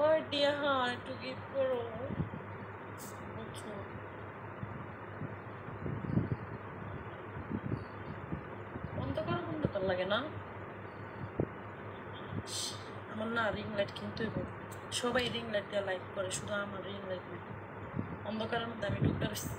ওই টিয়া হ্যাঁ একটু গিফট করো বুঝছো বন্ধ কর লাগে না আমার না রিং লাইট কিনতে হইব সবাই রিং লাইট দিয়ে লাইট করে শুধু আমার রিং লাইট নেই অন্ধকারের মধ্যে আমি ঢুকতে পারছি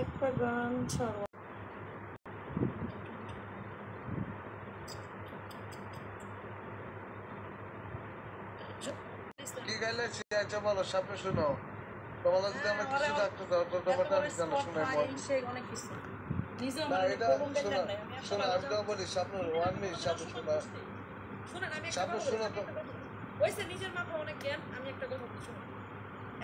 একটা গান ছাড়ো কি গাইলে আচ্ছা বলো সামনে শোনো তোমাদের যদি আমরা কিছু থাকতো তো তোমারটা আমি জানো শুনে অনেক কিছু না এটা শোনো শোনো আমি তো বলি সামনে 1 মিনিট সামনে শোনো শুনেন আমি সামনে শোনো তো ওইসে নিজের মাথায় অনেক জ্ঞান আমি একটা কথা বলছি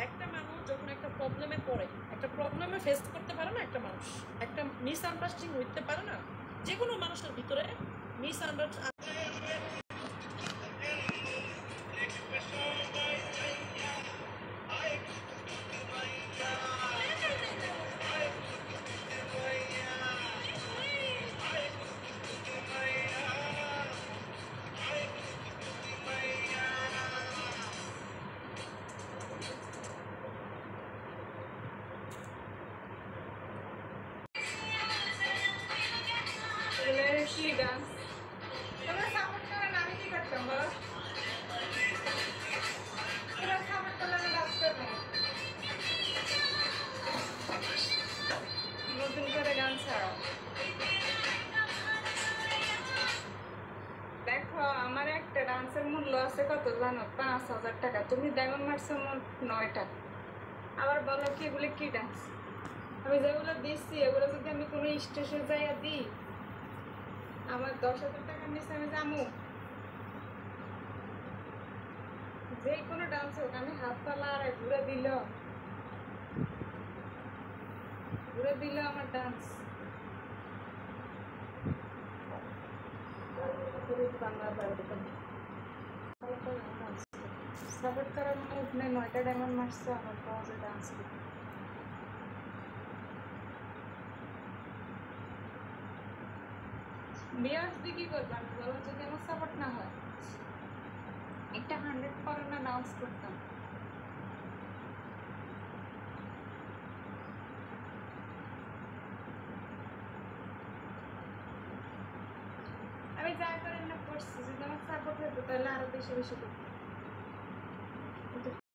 একটা মানুষ যখন একটা প্রবলেমে পড়ে একটা প্রবলেমে ফেস করতে পারে না একটা মানুষ একটা মিসআন্ডারস্ট্যান্ডিং হইতে পারে না যে কোনো মানুষের ভিতরে মিসআন্ডারস্ট্যান্ডিং কি ডান্স তোমরা সাপোর্ট করেন আমি কি করতাম বলো তোমরা সাপোর্ট করলে আমি ডান্স করবো নতুন করে গান ছাড়াও দেখো আমার একটা ডান্সের মূল্য আছে কত জানো 5,000 টাকা তুমি ডায়মন্ড মারছো মোট 9 টাকা আবার বলো কি এগুলো কি ডান্স আমি যেগুলো দিচ্ছি এগুলো যদি আমি কোনো স্টেশনে যাইয়া দিই আমার 10,000 টাকার নিচে আমি যাবো যে কোনো ডান্স হোক আমি হাত পালা আর ঘুরে দিল আমার ডান্স সাপোর্ট করার মুড নেই 9টা ডায়মন্ড মারছে আমার পাওয়া ডান্স বিয়ার্স দিয়ে কি করবো আমি বলো যদি আমার সাপোর্ট না হয় একটা 100 পরে না ডান্স করতাম আমি যা করেন না করছি যদি আমার সাপোর্ট হতো তাহলে আরো বেশি বেশি করতাম